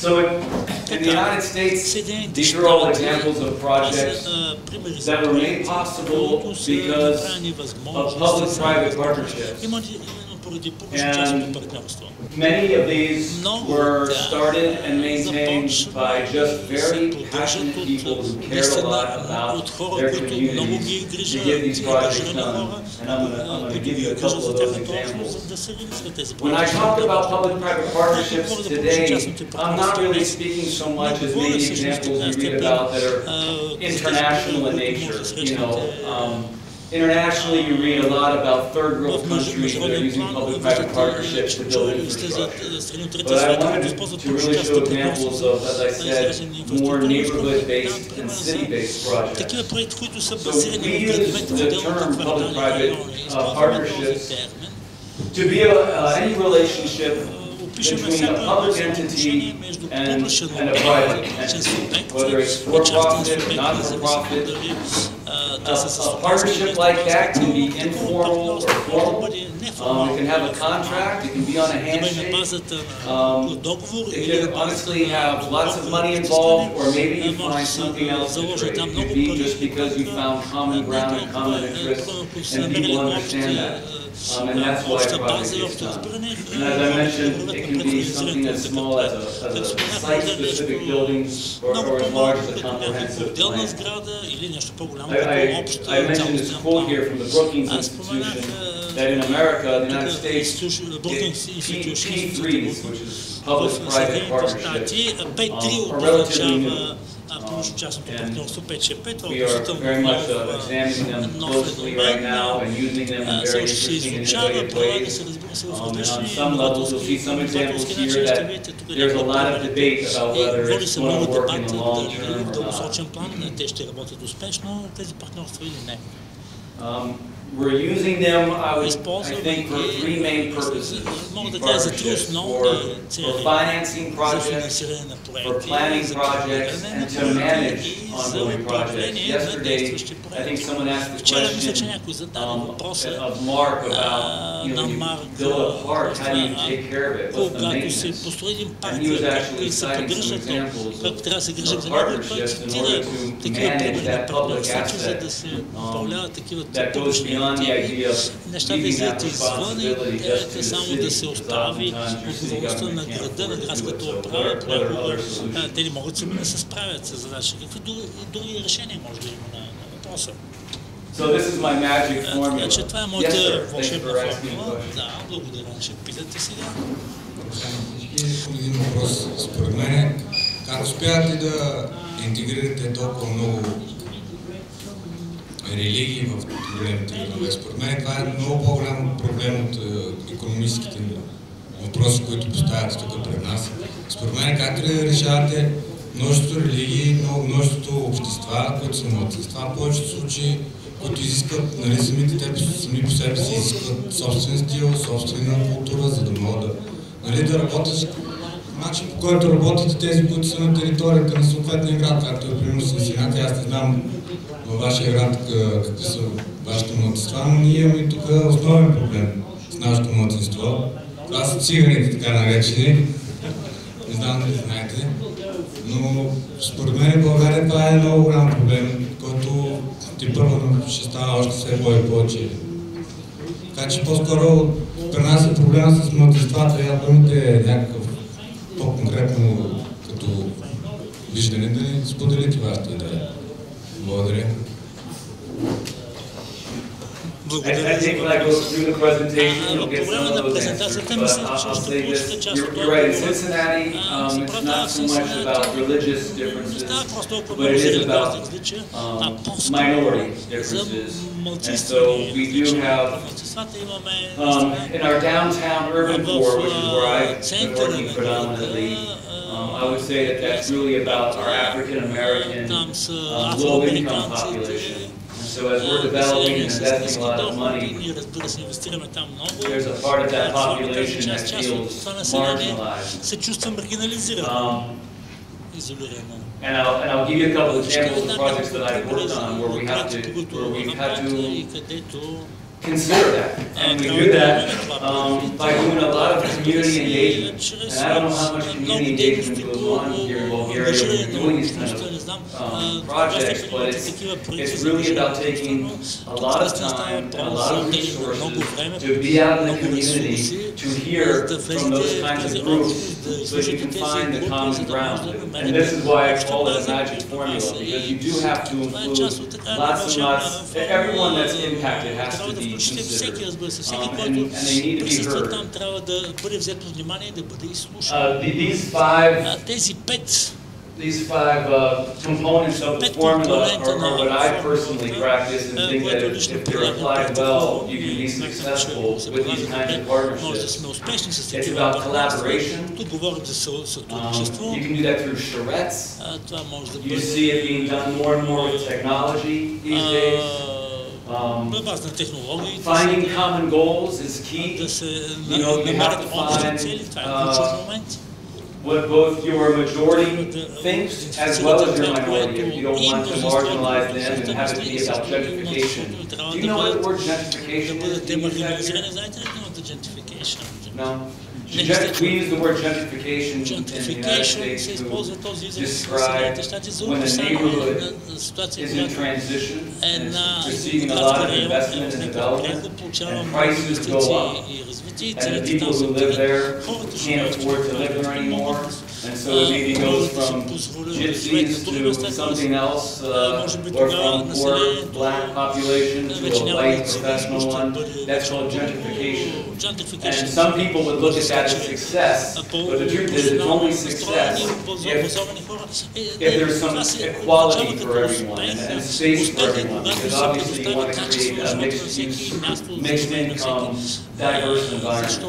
So in the United States, these are all examples of projects that were made possible because of public-private partnerships. And many of these were started and maintained by just very passionate people who care a lot about their communities to get these projects done. And I'm going to give you a couple of those examples. When I talk about public-private partnerships today, I'm not really speaking so much as many examples you read about that are international in nature. You know, internationally, you read a lot about third world countries that are using public-private partnerships to build infrastructure. But I wanted to really show examples of, as I said, more neighborhood-based and city-based projects. So we use the term public-private partnerships to be any relationship between a public entity and a private entity, whether it's for-profit, not-for-profit. A partnership like that can be informal or formal. It can have a contract, it can be on a handshake. It can honestly have lots of money involved, or maybe you find something else different. It could be just because you found common ground and common interests, and people understand that. And that's why project gets done. And as I mentioned, it can be something as small as a site-specific building or as large as a comprehensive plan. I mentioned this quote here from the Brookings Institution that in America, the United States, P3s, which is public-private partnerships, are relatively new. And we are very much examining them closely right now and using them in very interesting and innovative ways. And on some levels, you'll see some examples here that there's a lot of debate about whether it's going to work in the long term or not. We're using them, I think, for three main purposes. Partnerships for financing projects, for planning projects, and to manage ongoing projects. Yesterday, I think someone asked the question of Mark about, you know, you build a park, how do you take care of it? What's the maintenance? And he was actually citing some examples of partnerships in order to manage that public asset that goes beyond the idea of leaving that responsibility just to the city. остави отговорността на града, на градската управа, те не могат сами да се справят с задачи. Какви други решения може да има на въпроса? So this is my magic formula. Значи това е моята вълшебна формула. Да, благодаря, ще питате сега. Един въпрос, според мен, как успявате да интегрирате толкова много религии в големите градове? Според мен това е много по-голям проблем от икономическите въпроси, които поставяте тук пред нас. Според мен, как да решавате множеството религии, множеството общества, които са малцинства, в повечето случаи, които изискват, нали, самите те сами по себе си изискват собствен стил, собствена култура, за да могат да работят начин, по който работите тези, които са на територията на съответния град, както е примерно Синсинати. Аз не знам във вашия град какви са вашите малцинства, но ние имаме тук основен проблем с нашето малцинство. Това са циганите, така наречени. Не знам дали знаете, но според мен в България това е много голям проблем, който първо ще става още все повече. Така че по-скоро при нас е проблема с малцинствата и ако имате някакъв по-конкретно като виждане, да ни споделите вашата идея. Благодаря. I think when I go through the presentation, you'll get some of those answers, but I'll say this, you're right, in Cincinnati, it's not so much about religious differences, but it is about minority differences. And so we do have, in our downtown urban core, which is where I've been working predominantly, I would say that that's really about our African-American low-income population. So as we're developing and investing a lot of money, there's a part of that population that feels marginalized. And I'll give you a couple of examples of projects that I've worked on where we've had to consider that. And we do that by doing a lot of community engagement. And I don't know how much community engagement goes on here in Bulgaria when we're doing these kind of projects, but it's really about taking a lot of time and a lot of resources to be out in the community, to hear from those kinds of groups so that you can find the common ground. And this is why I call it a magic formula, because you do have to include lots and lots, everyone that's impacted has to be considered, and they need to be heard. These five components of the formula are what I personally practice and think that if they're applied well, you can be successful with these kinds of partnerships. It's about collaboration. You can do that through charrettes. You see it being done more and more with technology these days. Finding common goals is key. You know, you have to find what both your majority thinks as well as your minority, if you don't want to marginalize them and have it be about gentrification. Do you know what the word gentrification is? Do you use that? No? We use the word gentrification in the United States to describe when a neighborhood is in transition and is receiving a lot of investment and development, and prices go up, and the people who live there can't afford to live there anymore, and so it maybe goes from gypsies to something else, or from poor black population to a white professional one. That's called gentrification. And some people would look at that as success, but the truth is it's only success if there's some equality for everyone and space for everyone, because obviously you want to create a mixed use, mixed income, diverse environment.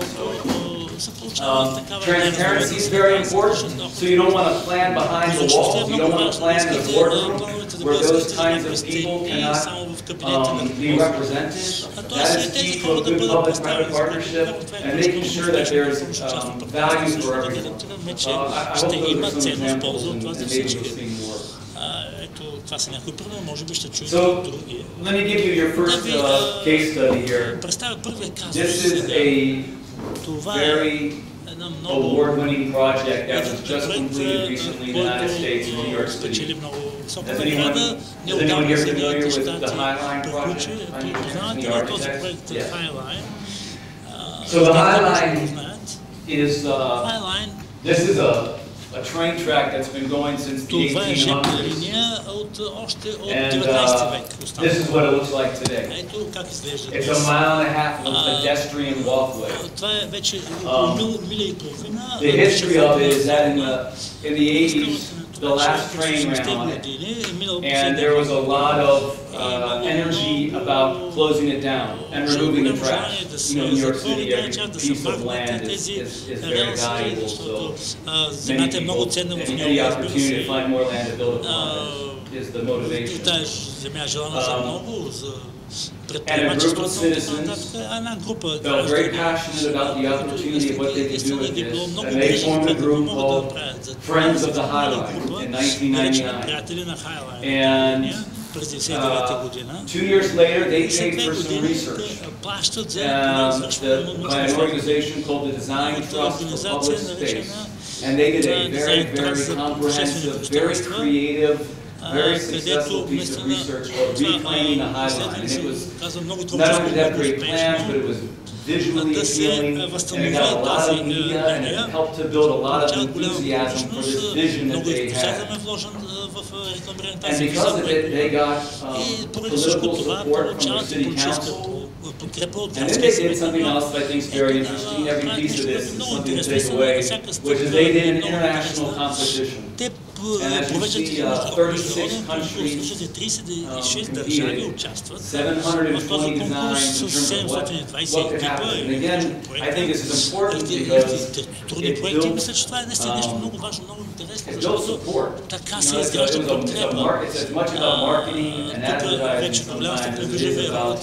Transparency is very important, so you don't want to plan behind the walls, you don't want to plan in the boardroom where those kinds of people cannot be represented. That is key to a good public-private partnership, and making sure that there's value for everyone. I hope those are some examples, and maybe we'll see more. So, let me give you your first case study here. This is a very award-winning project that was just completed recently in the United States in New York City. Is anyone here familiar with the High Line project? The architect? Yeah. So the High Line is this is a train track that's been going since the 1800s. And this is what it looks like today. It's a mile and a half of pedestrian walkway. The history of it is that in the 80s, the last train ran on it, and there was a lot of energy about closing it down and removing the trash. You know, in New York City, every piece of land is very valuable, so many people, and any opportunity to find more land to build upon is the motivation. And a group of citizens felt very passionate about the opportunity of what they could do with this, and they formed a group called Friends of the High Line in 1999. And 2 years later, they paid for some research by an organization called the Design Trust for Public Space. And they did a very, very comprehensive, very creative, very successful piece of research called Reclaiming the High Line. And it was not only did it have great plans, but it was visually appealing, and it got a lot of media, and it helped to build a lot of enthusiasm for this vision that they had. And because of it, they got political support from the city council. And then they did something else that I think is very interesting. Every piece of this is something to take away, which is they did an international competition. And as you see, 36 countries competed, 720 designs in terms of what could happen. And again, I think this is important because it builds support. It's as much about marketing and advertising sometimes as it is about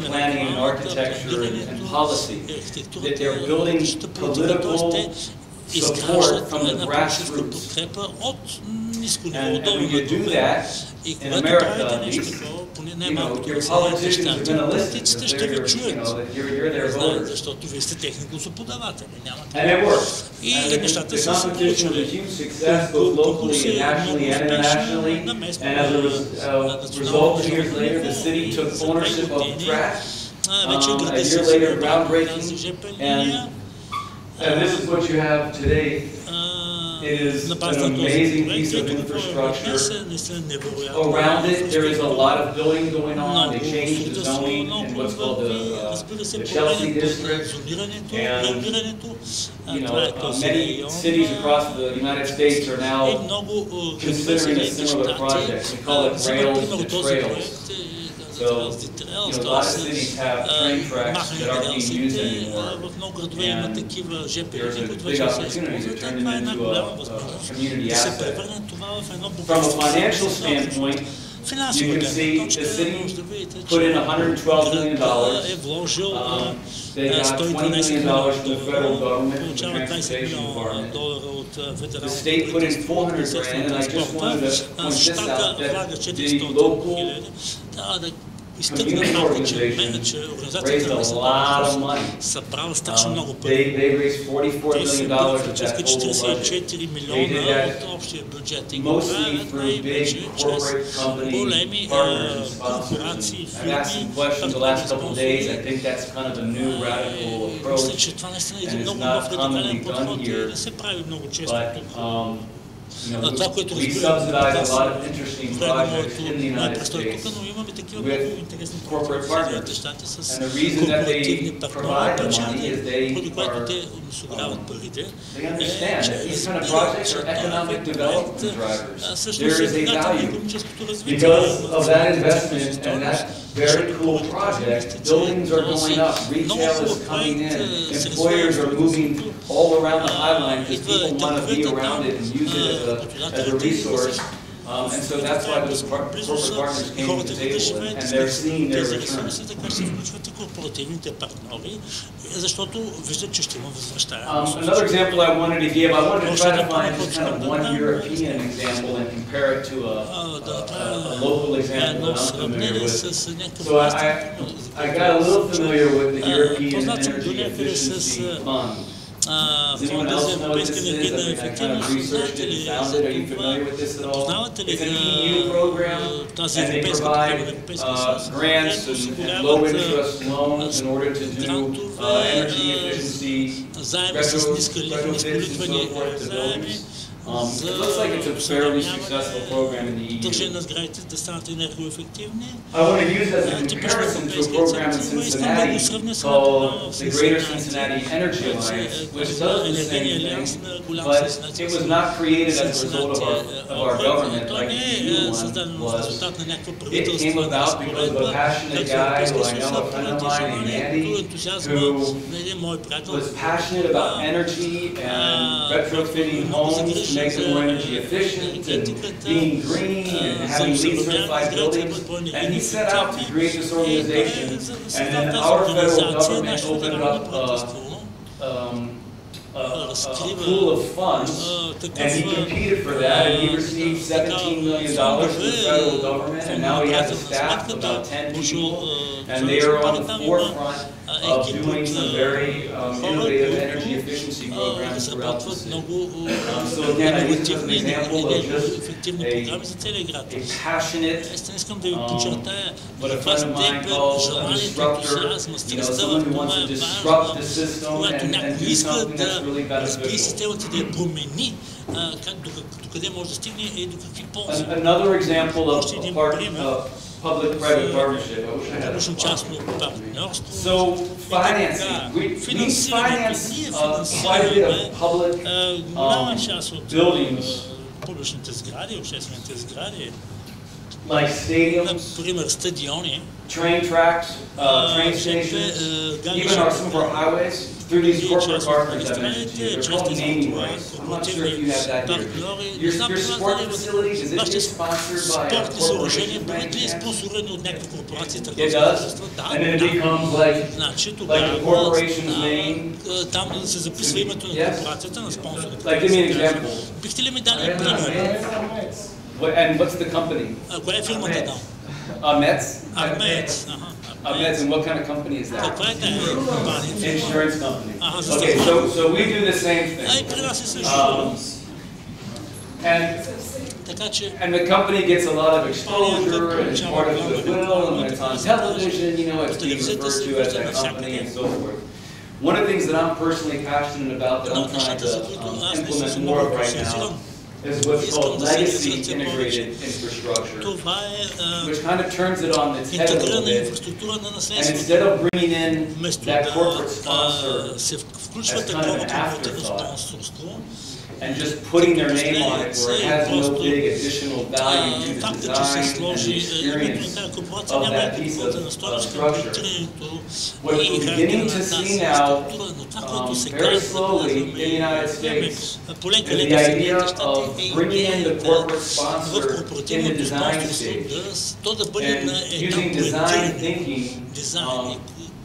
planning and architecture and policy. That they're building political изграждат една политическа подкрепа от ниско ниво, отдолу нагоре. И когато правите нещо такова, поне най-малкото в Съединените щати, политиците ще ви чуят, защото вие сте техни гласоподаватели. И нещата са се получили. Конкурси много успешни на местно, национално ниво, за 2 години. Вече града се забрава тази ЖП линия. And this is what you have today. It is an amazing piece of infrastructure. Around it, there is a lot of building going on. They changed the zoning in what's called the Chelsea district. And many cities across the United States are now considering a similar project. We call it Rails to Trails. So, a lot of cities have train tracks that aren't being used anymore. And there's a big opportunity to turn them into a community asset. From a financial standpoint, you can see the city put in $112 million. They got $20 million from the federal government, the transportation department. The state put in $400 grand, and I just wanted to point this out, that the local community organization raised a lot of money. They raised $44 million of that total budget. They did that mostly through big corporate company partners and sponsors. I've asked some questions the last couple of days. I think that's kind of a new radical approach, and it's not commonly done here. But we subsidize a lot of interesting projects in the United States with corporate partners. And the reason that they provide the money is they understand that these kind of projects are economic development drivers. There is a value. Because of that investment and that very cool project, buildings are going up, retail is coming in, employers are moving all around the highline because people want to be around it and use it as a resource. And so that's why those corporate partners came to the table, and they're seeing their return. Another example I wanted to give, I wanted to try to find just kind of one European example and compare it to a local example that I'm familiar with. So I got a little familiar with the European Energy Efficiency Fund. Does anyone else know what this is? I kind of researched it and found it. Are you familiar with this at all? It's an EU program, and they provide grants and low-interest loans in order to do energy efficiency, retrofits and so forth to buildings. It looks like it's a fairly successful program in the EU. I want to use it as a comparison to a program in Cincinnati called the Greater Cincinnati Energy Alliance, which does the same thing, but it was not created as a result of our government like the EU one was. It came about because of a passionate guy who I know, a friend of mine named Andy, who was passionate about energy and retrofitting homes to make them more energy efficient and being green and having LEED certified buildings. And he set out to create this organization, and then our federal government opened up a pool of funds, and he competed for that, and he received $17 million from the federal government, and now he has a staff of about 10 people, and they are on the forefront of doing some very innovative energy efficiency programs throughout the city. So again, I use it as an example of just a passionate, what a friend of mine calls a disruptor, someone who wants to disrupt the system and do something that's really beneficial. Another example of public-private partnership. I wish I had a So financing. We finance quite a bit of public buildings, like stadiums, train tracks, train stations, even some of our highways. through these corporate partners I mentioned to you. They're called naming rights. I'm not sure if you have that here. Your sport facilities, is it sponsored by a corporation? It does? And then it becomes like the corporation's name? Yes? Like, give me an example. And what's the company? Mets? Mets, and what kind of company is that? Insurance company. Okay, so we do the same thing. And the company gets a lot of exposure, and it's part of goodwill, and when it's on television, you know, it's being referred to as that company and so forth. One of the things that I'm personally passionate about, that I'm trying to implement more of right now, is what's called legacy integrated infrastructure, which kind of turns it on its head a little bit. And instead of bringing in that corporate sponsor as kind of an afterthought, and just putting their name on it where it has no big additional value to the design and the experience of that piece of structure. What we're beginning to see now, very slowly in the United States, is the idea of bringing in the corporate sponsor in the design stage and using design thinking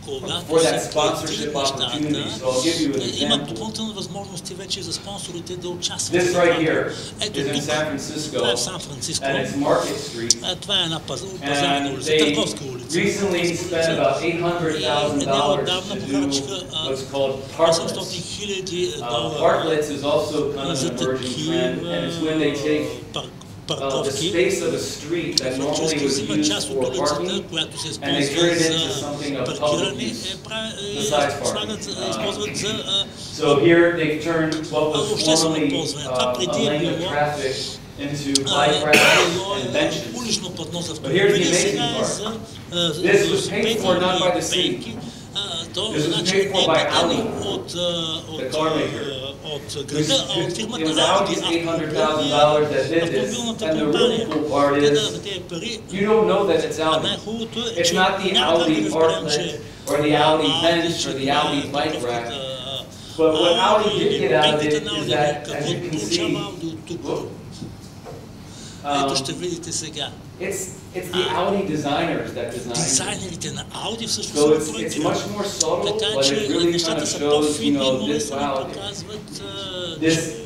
for that sponsorship opportunity. So I'll give you an example. This right here is in San Francisco, and it's Market Street. And they recently spent about $800,000 to do what's called parklets. Parklets is also kind of an emerging trend, and it's when they take the space of a street that normally was used for parking, and they turn it into something of public use besides parking. So here they've turned what was formerly a lane of traffic into bike racks and benches. But here's the amazing part. This was paid for not by the city. This was paid for by Audi, the car maker. It was Audi's $800,000 that did this, and the really cool part is, you don't know that it's Audi. It's not the Audi parklet, or the Audi bench, or the Audi bike rack. But what Audi did get out of it is that, as you can see, it's the Audi designers that design it. So it's much more subtle, but it really kind of shows, you know, this, wow, this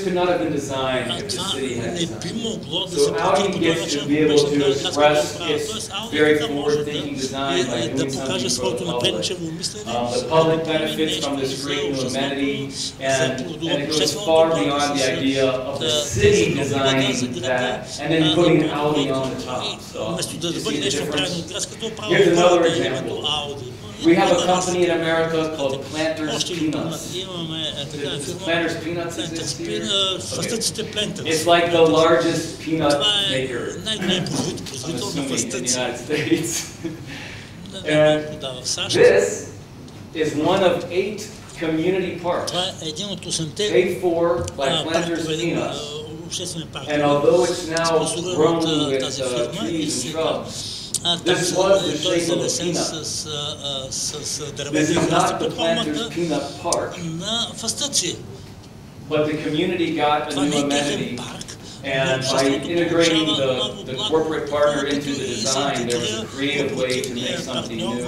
could not have been designed if the city had designed it. So Audi gets to be able to express its very forward-thinking design by doing something for the public. The public benefits from this great new amenity, and it goes far beyond the idea of the city designing that and then putting Audi on the top. So you see the difference? Here's another example. We have a company in America called Planters Peanuts. Planters Peanuts exist here? Okay. It's like the largest peanut maker, I'm assuming, in the United States. And this is one of 8 community parks paid for by Planters Peanuts. And although it's now grown with trees and shrubs, this was the shape of a peanut. This is not the Planters Peanut Park, but the community got a new amenity, and by integrating the corporate partner into the design, there was a creative way to make something new,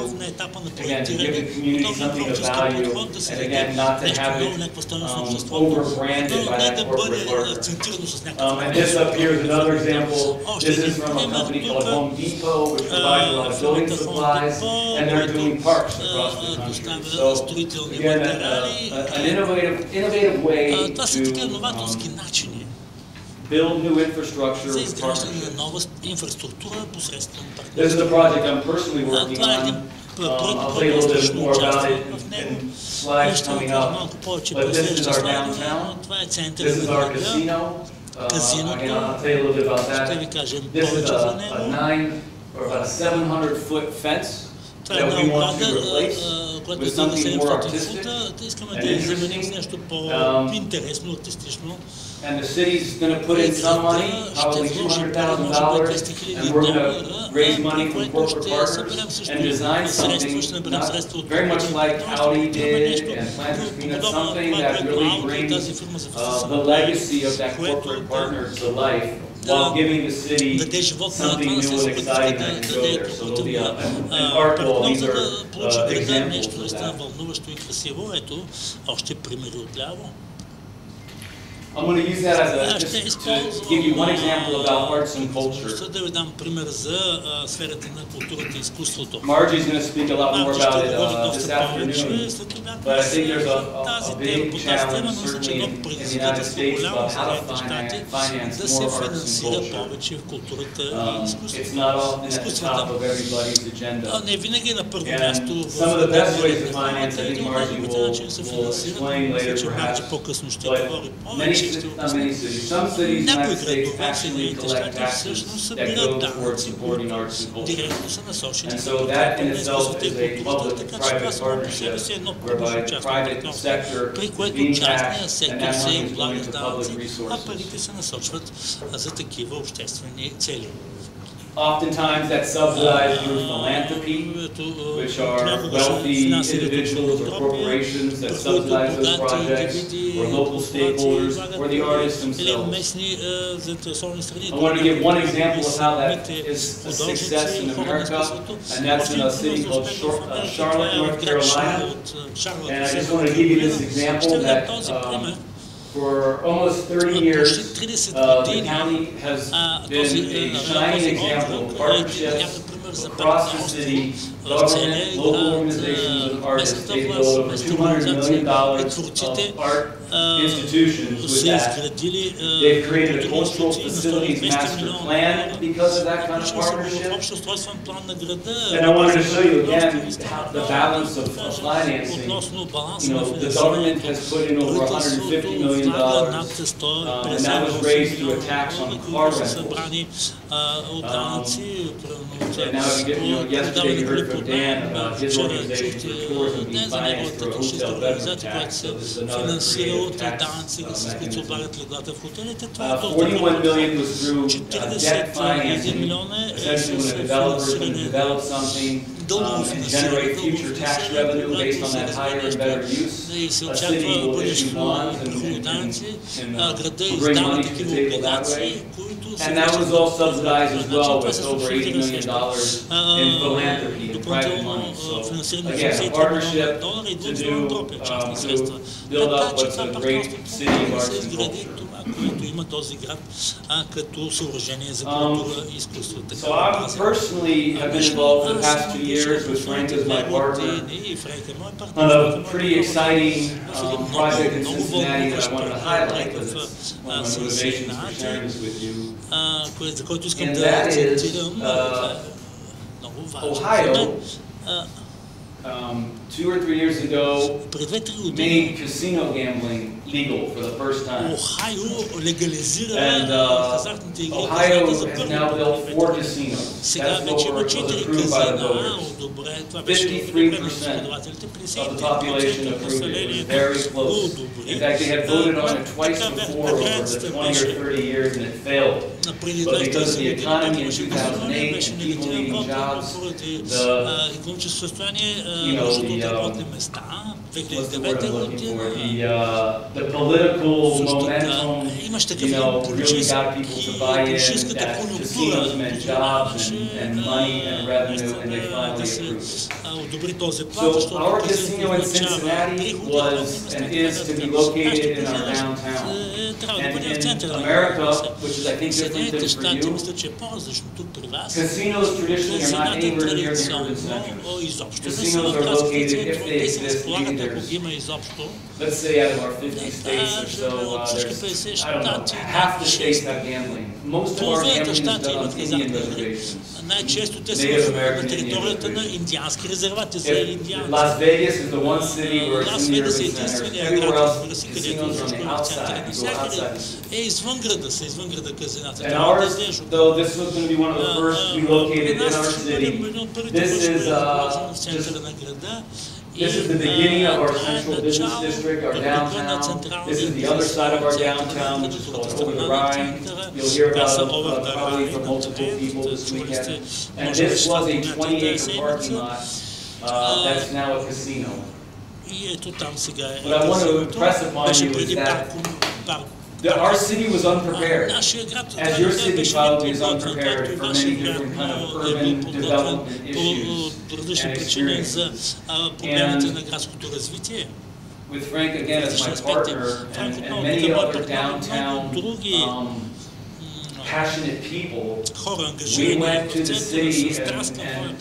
again, to give the community something of value, and again, not to have it over-branded by that corporate partner. And this up here is another example. This is from a company called Home Depot, which provides a lot of building supplies, and they're doing parks across the country. So again, an innovative way to build new infrastructure partnerships. This is a project I'm personally working on. I'll tell you a little bit more about it in slides coming up. But this is our downtown. This is our casino. Again, I'll tell you a little bit about that. This is a 700-foot fence Това е една ограда, която е 700 фута. Искаме да я заменим с нещо по-интересно, артистично. And the city's going to put in some money, probably $200,000, and we're going to raise money from corporate partners and design something very much like Audi did and Planters Peanut, something that really brings the legacy of that corporate partner to life, while giving the city something new and exciting that can go there. So there'll be an art wall. These are examples of that. Ето, още примери отляво. I'm going to use that as just to give you one example about arts and culture. Да ви дам пример за сферата на културата и изкуството. Margie's going to speak a lot more about it this afternoon, but I think there's a big challenge certainly in the United States about how to finance more arts and culture. It's not often at the top of everybody's agenda. And some of the best ways to finance, I think Margie will explain later perhaps, but many cities, some cities in the United States actually collect taxes that go towards supporting arts and culture. And so that in itself is a public-private partnership whereby the private sector is being taxed and that money is going to public resources. Oftentimes that's subsidized through philanthropy, which are wealthy individuals or corporations that subsidize those projects, or local stakeholders, or the artists themselves. I want to give one example of how that is a success in America, and that's in a city called Charlotte, North Carolina. And I just want to give you this example that for almost 30 years, the county has been a shining example of partnerships across the city. Government, local organizations, and artists, they've built over $200 million of art institutions with that. They've created a cultural facilities master plan because of that kind of partnership. And I wanted to show you again the balance of financing. You know, the government has put in over $150 million, and that was raised through a tax on car rentals. And now you get, yesterday you heard from Dan about his organization for tourism being financed through a hotel bedroom tax. So this is another creative tax mechanism. $41 million was through debt financing, essentially when a developer is going to develop something and generate future tax revenue based on that higher and better use. A city will issue bonds and bring money to the table that way. And that was all subsidized as well with over $80 million in philanthropy and private money. So again, a partnership to build up what's a great city of arts and culture. So I personally have been involved for the past 2 years with Frank as my partner on a pretty exciting project in Cincinnati that I wanted to highlight because it's one of my motivations for sharing this with you. And that is Ohio. 2 or 3 years ago, made casino gambling legal for the first time. And Ohio has now built 4 casinos. That's what was approved by the voters. 53% of the population approved it. It was very close. In fact, they had voted on it twice before over the 20 or 30 years and it failed. But because of the economy in 2008 and people needing jobs, the political momentum, really got people to buy in that casinos meant jobs and money and revenue, and they finally approved. So our casino in Cincinnati was and is to be located in our downtown. And in America, which is I think different than for you, casinos traditionally are not anywhere near the urban centers. Casinos are located, if they exist, in their let's say out of our 50 states or so, there's, I don't know, half the states have gambling. Most of our gambling is done on Indian reservations. Най-често те са на територията на индиански резервати за индианци. Las Vegas is the one city where it's Лас in the Вегас е urban center. единственият Everywhere град, else, където всичко casinos are on е the в центъра. outside. You go Навсякъде outside. е извън града, са извън града казината. And ours, though this was going to be one of the first we located in our city, this is This is the beginning of our central business district, our downtown. This is the other side of our downtown, which is called Over the Rhine. You'll hear about it probably from multiple people this weekend. And this was a 20-acre parking lot that's now a casino. What I want to impress upon you is that our city was unprepared, as your city probably is unprepared for many different kind of urban development issues and experiences. And with Frank again as my partner and many other downtown passionate people, we went to the city and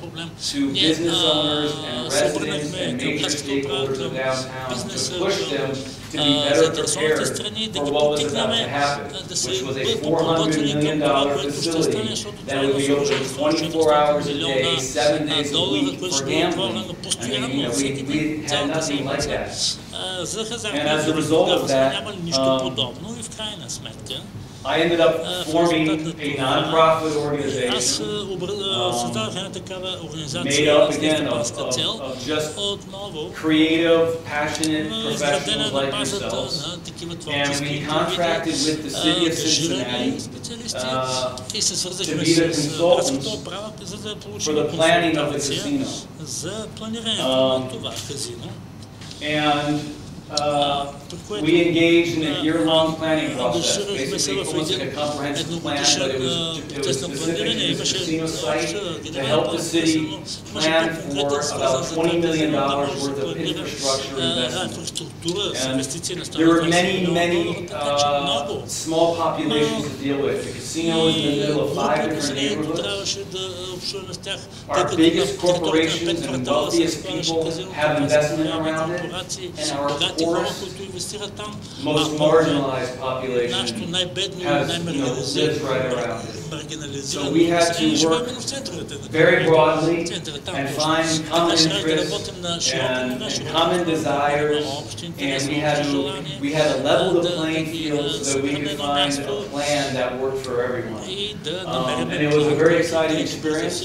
to business owners and residents and major stakeholders of downtown to push them to be better prepared for what was about to happen, which was a $400 million facility that would be open 24 hours a day, 7 days a week for gambling. I mean, we had nothing like that. And as a result of that, I ended up forming a non-profit organization made up again of just creative, passionate professionals like yourselves. And we contracted with the city of Cincinnati to be the consultants for the planning of the casino. And we engaged in a year-long planning process, basically posted a comprehensive plan, but it was specific to the casino site to help the city plan for about $20 million worth of infrastructure investment. And there were many small populations to deal with. The casino is in the middle of 5 different neighborhoods. Our biggest corporations and wealthiest people have investment around it, and our poorest, most marginalized population has lives right around it. So we had to work very broadly and find common interests and common desires, and we had to level the playing field so that we could find a plan that worked for everyone. And it was a very exciting experience.